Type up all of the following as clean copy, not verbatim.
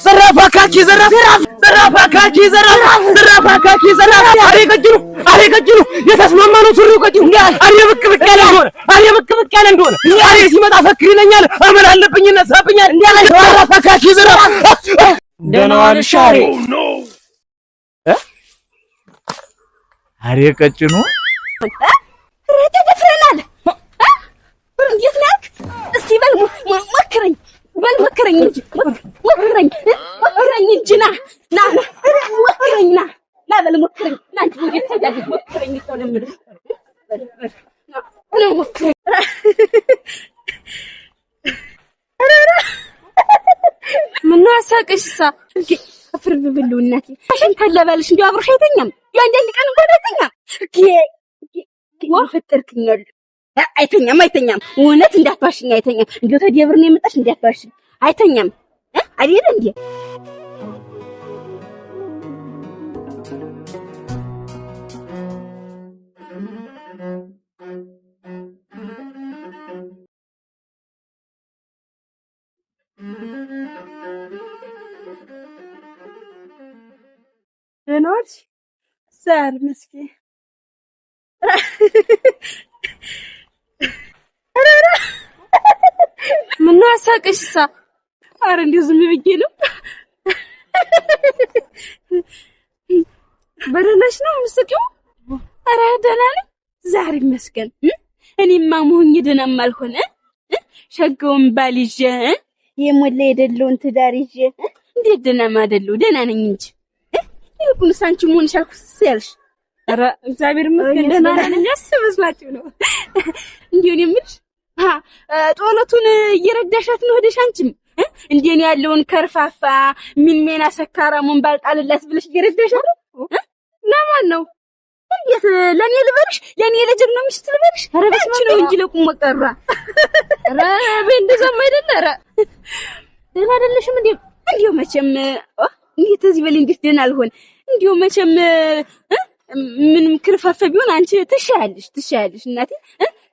ዘራፋካኪ ዘራፋካኪ ዘራፍ አሬ ቀጭኑ የተስማማነው ሱሪው ቀጭኑ አሬ ብቅ ያለ እንደሆነ አሬ ሲመጣ ፈክር ይለኛል አመል አለብኝ ነሳብኛል እንዲያለ ዘራፋካኪ ዘራፍ ደናዋል ሻሪ አሬ ቀጭኑ ረተደፍረናል እንዴት ነህ እስቲ በል ሞክረኝ እንጂ ሞክረኝ እንጂ ና ሞክረኝ ና በል ሞክረኝ ና እንጂ ወዴት ትሄዳለህ ሞክረኝ ነው ለምልህ ነው ሞክረኝ ምን አሳቀሽሳ ፍርብ ብሉ እናቴ አሽን ተለበልሽ እንዴ አብሮሽ አይተኛም ያንደን ቀን እንኳን አይተኛም ወፈጠርክኛል አይተኛም እውነት እንዳትዋሽኝ አይተኛም እንዴው ተደብር ነው የመጣሽ እንዳትዋሽኝ አይተኛም አይደል እንዴ ደናዋልሽ ዛር መስኪን ምን አሳቀሽሳ አረ እንዴው ዝም ብዬ ነው በረናሽ ነው መስኪው አረ ደህና ነኝ ዛሬ መስገን እኔማ ሞኝ ደህናም አልሆነ ሸገውን ባልይዤ የሞላ የደለውን ትዳር ይዤ እንዴት ደህናም አይደለው ደህና ነኝ እንጂ ይልቁን ሳንቺ ሞን ሻልኩስ ያልሽ አረ እግዚአብሔር ይመስገን ደህና ነኝ ያስብስላችሁ ነው እንዴው የምልሽ ጦለቱን እየረዳሻት ነው ሄደሽ አንቺም እንዴኔ ያለውን ከርፋፋ ሚንሜና ሰካራሙን ባልጣልላት ብለሽ እየረዳሻት ለማን ነው እንዴት ለኔ ልበልሽ ለኔ ለጀግና ሚስት ልበልሽ አረ በስመ ነው እንጂ ለቁም ወቀራ አረ በእንደዛም አይደለ አረ ደህና አይደለሽም እንዴው መቼም እንዴት እዚህ በል እንዴት ደህና አልሆን እንዴው መቼም ምንም ክርፋፋ ቢሆን አንቺ ትሻያለሽ እናቴ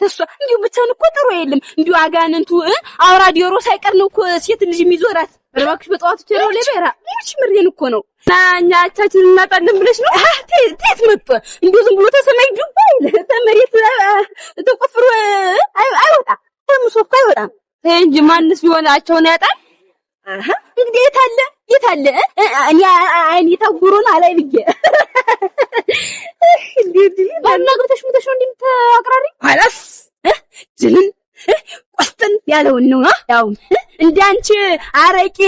ተሷ እንዴው ብቻ ነው ቆጥሮ የለም እንዴው አጋንንቱ አውራ ዲዮሮ ሳይቀር ነው እኮ ሴት ልጅ የሚዞራት እባክሽ በጠዋቱ ተረው ለበራ እቺ ምሬን እኮ ነው ናኛቻችን እናጣለን ብለሽ ነው ቴት መጣ እንዴው ዝም ብሎ ተሰማይ ዱባይ ተመሬት ተቆፍሮ አይወጣ ተምሶፍ አይወጣም እንጂ ማንስ ቢሆናቸው ነው ያጣል እንግዲህ የታለ እኔ ታጉሮን አላይ ብዬ እንዴ ባናግረሽ ሙተሽ ነው እንደምታቀራሪ ኋላስ ጅንን ቆስተን ያለውን ነው ያው እንዳንቺ አረቂ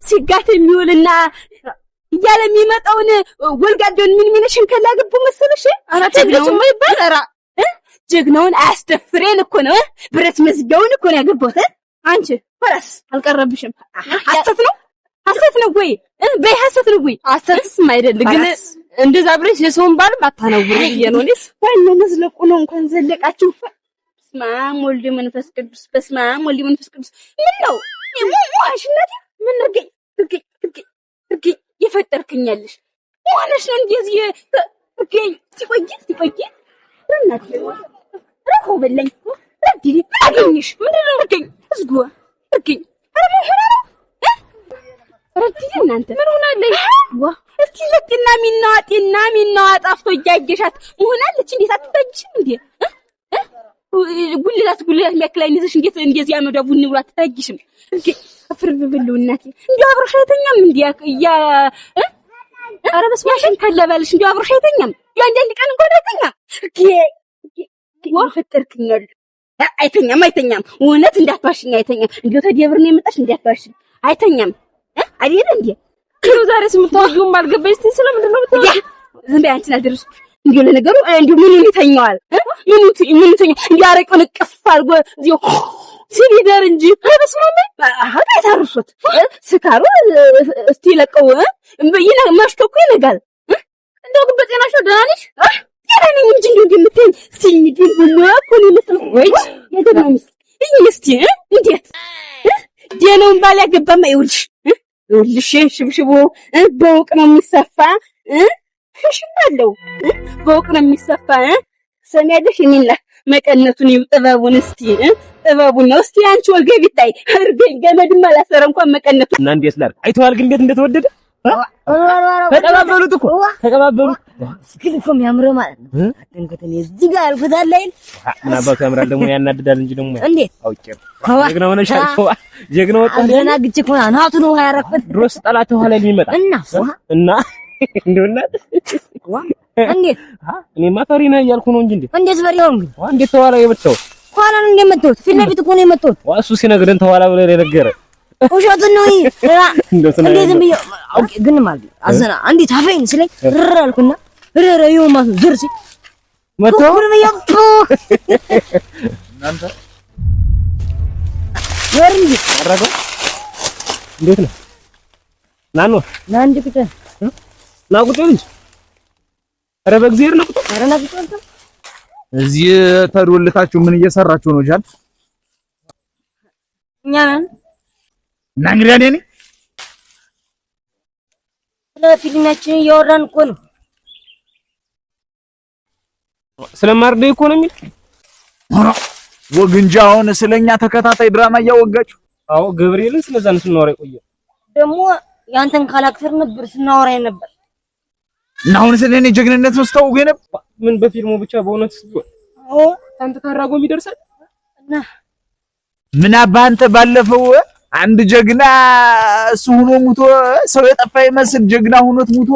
ሲጋት የሚውልና እያለ የሚመጣውን ወልጋዶን ምን ሽንከላግቡ መሰለሽ አራተኛው ይባላል ጀግናውን አያስደፍሬን እኮ ነው ብረት መዝጋውን እኮ ነው ያገባሁት አንቺ ኋላስ አልቀረብሽም ሐሰት ነው ወይ በይ ሐሰት ነው ወይ ሐሰትም አይደል ግን እንደዛ ብለሽ የሰውን ባል ማታናውሩ የነውስ ዋናው መዝለቁ ነው እንኳን ዘለቃችሁ በስመአብ ወልድ መንፈስ ቅዱስ ምን ነው ሙዋሽነት ምን እርግኝ የፈጠርክኛለሽ ሙዋነሽ ነው እንደዚህ እርግኝ ሲቆይ እናት ረሆ በለኝ ረዲዲ አገኝሽ ምንድነው እርግኝ እዝጉ እርግኝ ረዲዲ እናንተ ምን ሆናለኝ ዋ እስቲ ለጤና ሚናዋጥ አፍቶ እያየሻት ሆናለች እንዴት አትታጅም እንዴ ጉልላት የሚያክላኝ ይዘሽ እንዴት እንደዚህ ያመዳ ቡን ብሎ አትታጅሽም ፍርብ ብለው እናቴ እንዴ አብሮሽ አይተኛም እንዴ ያ አረ በስመ አብ ተለበልሽ እንዴ አብሮሽ አይተኛም ያንደን ቀን እንኳን አይተኛም ወፈጠርክኛል አይተኛም እውነት እንዳትዋሽኝ አይተኛም እንዴው ተደብር ነው የመጣሽ እንዳትዋሽኝ አይተኛም አይደል እንዴ ነው ዛሬ ስምታውቂውም አልገባሽ ስለምንድን ነው ብታውቂ ዝም በይ አንቺ አድርሽ እንዴ ለነገሩ እንዴ ምን ይተኛዋል ምን ይተኛው እንዲያረቀው ንቀፍ አድርጎ እዚሁ ሲሊደር እንጂ በስማም ሀዳት አርሶት ስካሩ እስቲ ለቀው መሽቶ እኮ ይነጋል እንደው ግን በጤናሽ ደህና ነሽ ጤና ነኝ እንጂ እንደው እንደምትይኝ ሲሊዲ ሁሉ እኮ ነው መስሎ ወይ የደና ሚስት እስቲ እንዴት ደነውን ባል ያገባማ ይኸውልሽ ሽብሽቦ በውቅ ነው የሚሰፋ ሽሽማለው በውቅ ነው የሚሰፋ ሰሚያለሽ እኔና መቀነቱን ይው ጥበቡን እስቲ ጥበቡን ነው እስቲ አንቺ ወልገብ ይታይ እርገኝ ገመድም አላሰረ እንኳን መቀነቱ እና እንዴት ላድርግ አይተዋል ግን እንዴት እንደተወደደ ተቀባበሉት እኮ ተቀባበሉት ስኪል እኮ የሚያምረው ማለት ነው አጥንከተን እዚህ ጋር አልፈታል አይደል እና አባቱ ያምራል ደግሞ ያናድዳል እንጂ ደግሞ እንዴት አውቄ ጀግናው ነሽ ጀግናው ወጣ አናግጭ እኮ ናቱ ነው ያረፈት ድሮስ ጠላት ኋላ ሊመጣ እና እንደውና እንዴት እኔማ ፈሪ ነህ እያልኩ ነው እንጂ እንዴት ፈሪ ነው እንዴት ተኋላ የመጣው ኋላ ነው እንደመጣው ፊት ለፊት እኮ ነው የመጣው ዋሱ ሲነግረን ተኋላ ብለህ የነገረ ውሸት ነው እንዴት ብዬ አውቄ ግን ማለት አዘና እንዴት አፈኝ ስለኝ ረረ አልኩና ረረ ይውማ ዝርሲ መቶ ያጡ እናንተ ወርንጂ አረጋው እንዴት ነው ናኑ ናንዲ ቁጭ ናቁጭ እንጂ ኧረ በእግዚአብሔር ናቁጭ ኧረ ናቁጭ እዚህ ተዶልታችሁ ምን እየሰራችሁ ነው ጃል እኛ ነን እና እንግዲህ እኔ ለፊልማችን እያወራን እኮ ነው ስለማርደይ እኮ ነው የሚል ወግ እንጂ አሁን ስለኛ ተከታታይ ድራማ እያወጋችሁ አዎ ገብርኤልን ስለዛ ነው ስናወራ የቆየ ደግሞ ያንተን ካራክተር ነበር ስናወራ ነበር እና አሁን ስለኔ ጀግንነት ወስተው ገነ ምን በፊልሙ ብቻ በእውነት አዎ አንተ ታራጎም ይደርሳል እና ምን አባንተ ባለፈው አንድ ጀግና እሱ ሆኖ ሙቶ ሰው የጠፋ ይመስል ጀግና ሆኖት ሙቶ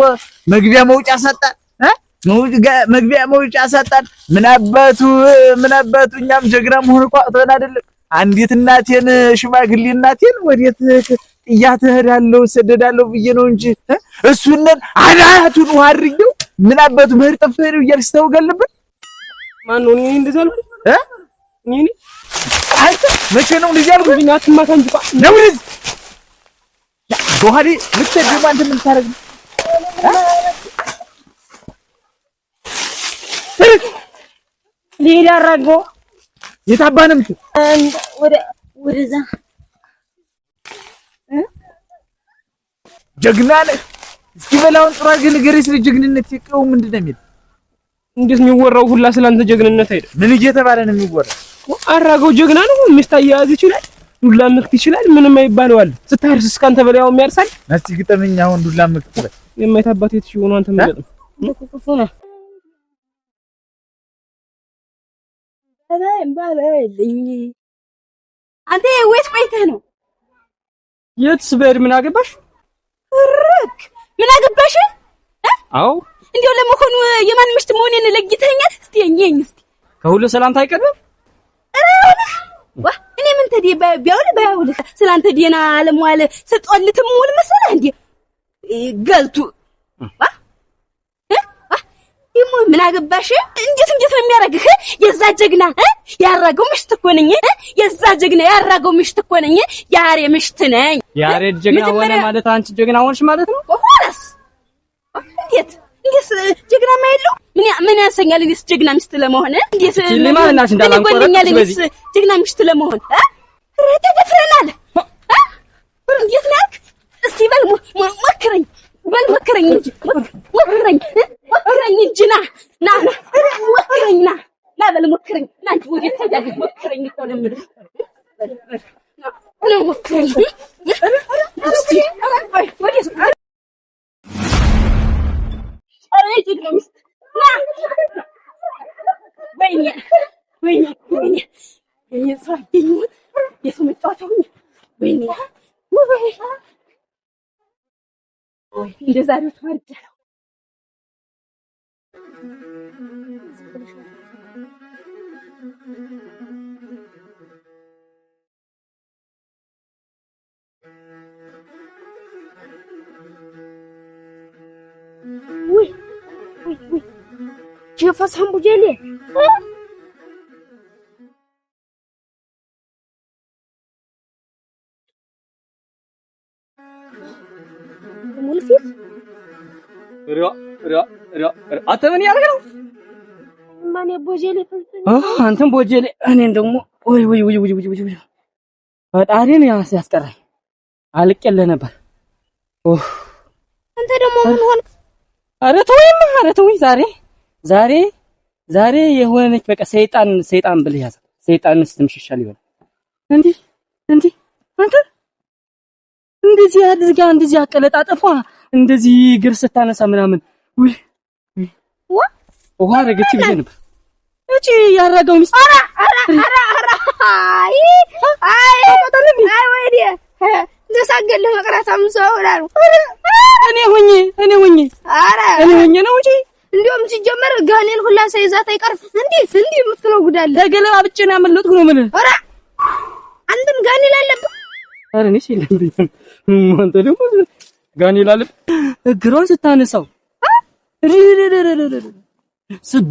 መግቢያ መውጫ ሰጣን መግቢያ መውጫ ሰጣን ምን አባቱ እኛም ጀግና መሆን ቋጥተን አይደለም አንዲት እናቴን ሽማግሌ እናቴን ወዴት ጥያት እሄዳለሁ ሰደዳለሁ ብዬ ነው እንጂ እሱን አናቱን ዋርየው ምን አባቱ መሄድ ጠፍቶ ነው እያልክ ስታውጋለበት ማን ነው እኔ እንደዛ ነው እኔ አንተ መቼ ነው እንደዚህ ያልኩኝ አትማታ እንጂ ነው ልጅ ዶሃዲ ልትደግም አንተ ምን ታረግ ሊዳ አራጎ የታባንም ወደዛ ጀግና ነህ እስኪ በላውን ጥራ ግን ገሪስ ጀግንነት ይቀው ምንድነው የሚል እንዴት የሚወራው ሁላ ስላንተ ጀግንነት አይደል ምን እየተባለ ነው የሚወራው አራገው ጀግና ነው ሚስት አያያዝ ይችላል ዱላ ምክት ይችላል ምንም አይባለው አለ ስታርስ እስካንተ በላው የሚያርሳል እስቲ ግጠመኛ አሁን ዱላ ምክት በል የማይታባት የትሽው ነው አንተ ማለት ነው ኩኩፉና ባለልኝ አንተ ወይስ ቆይተህ ነው የትስ በድ ምን አገባሽ ርክ ምን አገባሽ አዎ እንዴው ለመሆኑ የማን ምሽት መሆኔን ለግተኛል እስቲ የኝ እስቲ ከሁሉ ሰላምታ አይቀርም ዋ እኔ ምን ተዲ ቢያውል ባያውል ስላንተ ዲና አለሟል ስጦልትም ሙሉ መሰለ እንዴ ገልቱ ዋ ይሞ ምን አገባሽ እንዴት ነው የሚያረግህ የዛ ጀግና ያራገው ምሽት እኮ ነኝ የዛ ጀግና ያራገው ምሽት እኮ ነኝ ያሬ ምሽት ነኝ ያሬ ጀግና ሆነ ማለት አንቺ ጀግና ሆንሽ ማለት ነው ሆነስ እንዴት ጀግና ማይለው ምን ያሰኛል እንዴስ ጀግና ሚስት ለመሆን እንዴት ለማንናሽ እንዳላንቆረጥ ስለዚህ ጀግና ሚስት ለመሆን ተደፍረናል እንዴት ነክ እስቲ በል ሞክረኝ እንጂ ሞክረኝ እንጂ ና ሞክረኝ ና በል ሞክረኝ ና እንጂ ወዴት ትሄዳለህ ሞክረኝ እኮ ነው የምልህ ና ሞክረኝ እስቲ ወዴት አሬት ነው ሚስት ና ወይኔ የሳይኝ የስምጣታው ወይኔ እንደዛሬው ተወርደለው ውይ ጀፋስ ሀምቡጀሌ ሙልፊት አንተ ምን ያደርግ ነው ማን ቦጀሌ አንተም ቦጀሌ እኔን ደግሞ ወይ ፈጣሪን ያስቀራኝ አልቄልህ ነበር አንተ ደግሞ ምን ሆንክ ኧረ ተወኝ ዛሬ ዛሬ የሆነች በቃ ሰይጣን ብለህ ያዘ። ሰይጣንስ ትንሽ ይሻል ይሆናል። እንዴ አንተ እንደዚህ አድርጋ እንደዚህ አቀለጣጠፏ እንደዚህ እግር ስታነሳ ምናምን ውሃ ረገች ብዬ ነበር። እጪ ያራጋው ሚስት አይ ወይኔ እንደሳገለ መቅራት አምሳው ላሉ እኔ ሆኜ ነው እንጂ እንዲያውም ሲጀመር ጋኔን ሁላ ሳይዛት አይቀርም። እንዴት የምትለው ጉዳለ ተገለባ ብቻ ነው ያመለጥኩ ነው ምን አንተም ጋኔን አለብህ። ኧረ እኔ ሲልም አንተ ደግሞ ጋኔን አለብህ። እግሯን ስታነሳው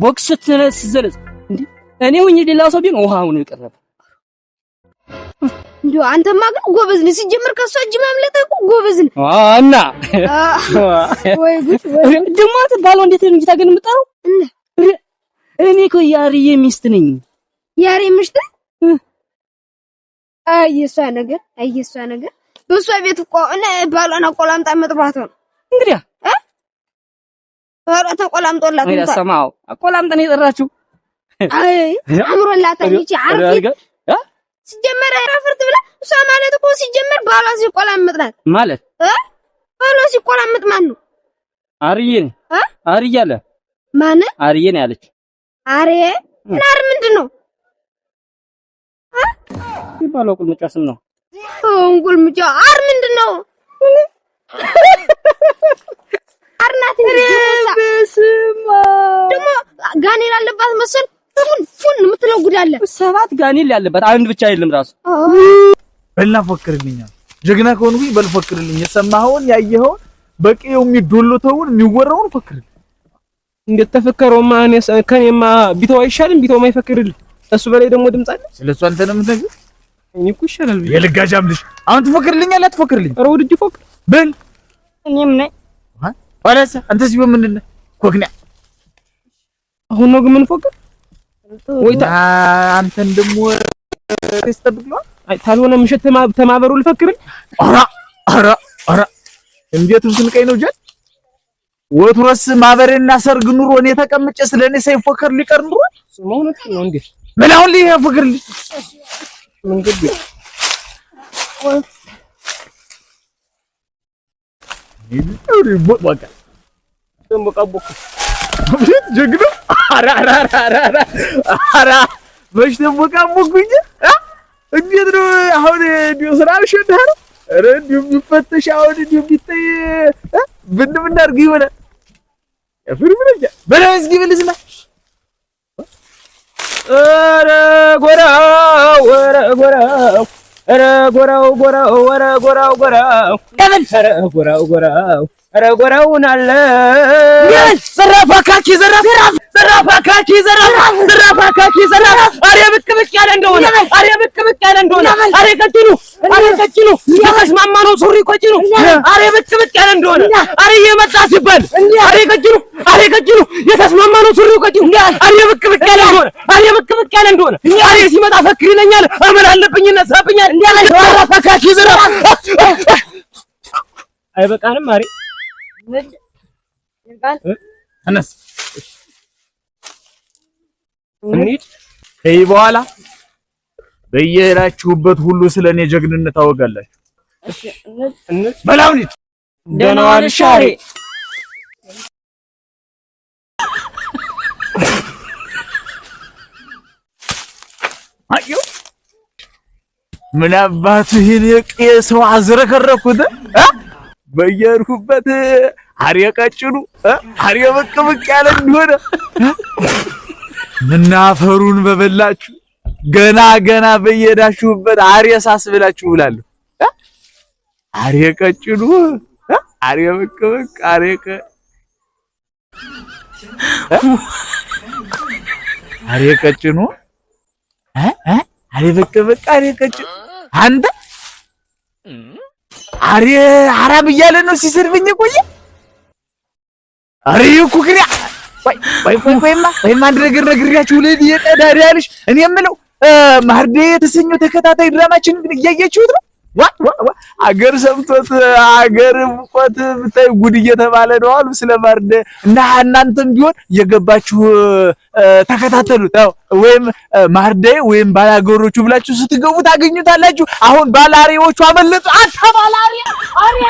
ቦክስ ስትዘለዝ እንዴ እኔ ሆኜ ሌላ ሰው ቢሆን ውሃውን ይቀርብ። እንዴው አንተማ ግን ጎበዝ ነህ። ሲጀመር ከሷ እጅ ማምለጥ እኮ ጎበዝ ነህ። እና ወይ ጉድ ወይ ደማት ባለው እንዴት ነው ታገን የምጠራው? እኔ እኮ ያሪዬ ሚስት ነኝ። ያሪ ሚስት? አየሷ ነገር በሷ ቤት እኮ እኔ ባሏን አቆላምጣ መጥባት ነው እንግዲህ ባሏ ተቆላምጦላት ነው ያሰማው። አቆላምጣ ነው የጠራችው። አይ አምሮላታል። ይቺ አርፊ ሲጀመር አፍርት ብላ እሷ ማለት እኮ ሲጀመር ባሏ ሲቆላምጥ ናት ማለት ባሏ ሲቆላምጥ ማን ነው? አርዬ አለ ማን? አርዬ ነው ያለች። ናር ምንድነው? ይባለው ቁልምጫ ስም ነው። ቁልምጫ አር ምንድነው? አርናት በስማ ደግሞ ጋኔን አለባት መሰል ፉን የምትለው ጉድ አለ። 7 ጋኔን ያለበት አንድ ብቻ አይደለም ራሱ። በልና ፎክርልኝ፣ ጀግና ከሆንኩኝ በል ፎክርልኝ። የሰማኸውን ያየኸውን በቂው የሚዶሎተውን የሚወራውን ፎክርልኝ። እንዴት ተፈከረው ማን ከኔማ ቢተው አይሻልም? ቢተው ማይፈክርልኝ እሱ በላይ ደግሞ ድምጽ አለ። ስለሱ አንተ ነው የምትነግረው? እኔ እኮ ይሻላል ብዬ የልጋጃም ልጅ አሁን ትፎክርልኛለህ አትፎክርልኝ? ኧረ ወድጅ ፎክር በል። እኔም ነኝ ወላሳ አንተስ ቢሆን ምንድን ነህ? ኮክና አሁን ነው ግን ምን ፎክር ወይታ አንተን ደግሞ ተስተብቅ ነው። አይ ታልሆነ ምሽት ተማበሩ ልፈክርል። ኧረ እንዴት ስንቀኝ ነው ጀት ወትሮስ ማበሬና ሰርግ ኑሮ እኔ ተቀምጬ ስለኔ ሳይፎከር ሊቀር ኑሮ ስሞነት ነው እንዴ? ምን አሁን ሊፎክርልኝ ምን ግድ ይሄ በቃ ተንበቃቦክ አብሽት ጀግና አራ በሽ ተንበቃቦኩኝ። እንዴት ነው አሁን እንዲሁ ስራ አልሸነህ ነው? ኧረ እንዲሁ የሚፈተሽ አሁን እንዲሁ ቢታይ ምን አድርግ ይሆናል? ያፍር ብለኛ በለው እስኪ ብልስና ኧረ ጎራው ኧረ ጎራውን አለ ዘራፍ አካኪ ዘራፍ አሬ ብቅ ያለ እንደሆነ አሬ ቀጭኑ የተስማማ ነው ሱሪ ቀጭኑ አሬ ብቅ ያለ እንደሆነ አሬ እየመጣ ሲባል አሬ ቀጭኑ የተስማማ ነው ሱሪ ቀጭኑ አሬ ብቅ ያለ እንደሆነ አሬ ሲመጣ ፈክር ይለኛል። አመል አለብኝ ነሳብኛል። ዘራፍ አካኪ ዘራፍ አይበቃንም አሬ አነስ እንሂድ። ከዚህ በኋላ በየሄዳችሁበት ሁሉ ስለኔ ጀግንነት ታወጋላችሁ። በላው እንሂድ። ደህና ዋልሽ አሬ። አዩ ምን አባቱ ይሄን የሰው አዝረከረኩት በየሄድኩበት አሬ ቀጭኑ አሬ ብቅ ያለ እንደሆነ ምናፈሩን በበላችሁ ገና በየሄዳችሁበት አሬ ሳስብላችሁ ብላለሁ። አሬ ቀጭኑ አሬ ብቅ አሬ ቀጭኑ አሬ ብቅ አሬ ቀጭኑ አንተ አሬ አራብ እያለ ነው ሲሰርብኝ ቆየ። አሬ ኩክሪያ ወይማ አንድ ነገር ነግሬያችሁ ለዲ የቀዳዳልሽ እኔ የምለው ማርዴ የተሰኘው ተከታታይ ድራማችን ግን እያያችሁት ነው? አገር ሰምቶት አገር ሙቆት ብታይ ጉድ እየተባለ ነው አሉ ስለማርደ እና እናንተም ቢሆን እየገባችሁ ተከታተሉት። ወይም ማርደ ወይም ባላገሮቹ ብላችሁ ስትገቡ ታገኙታላችሁ። አሁን ባላሪዎቹ አመለጡ። አንተ ባላሪ አሪ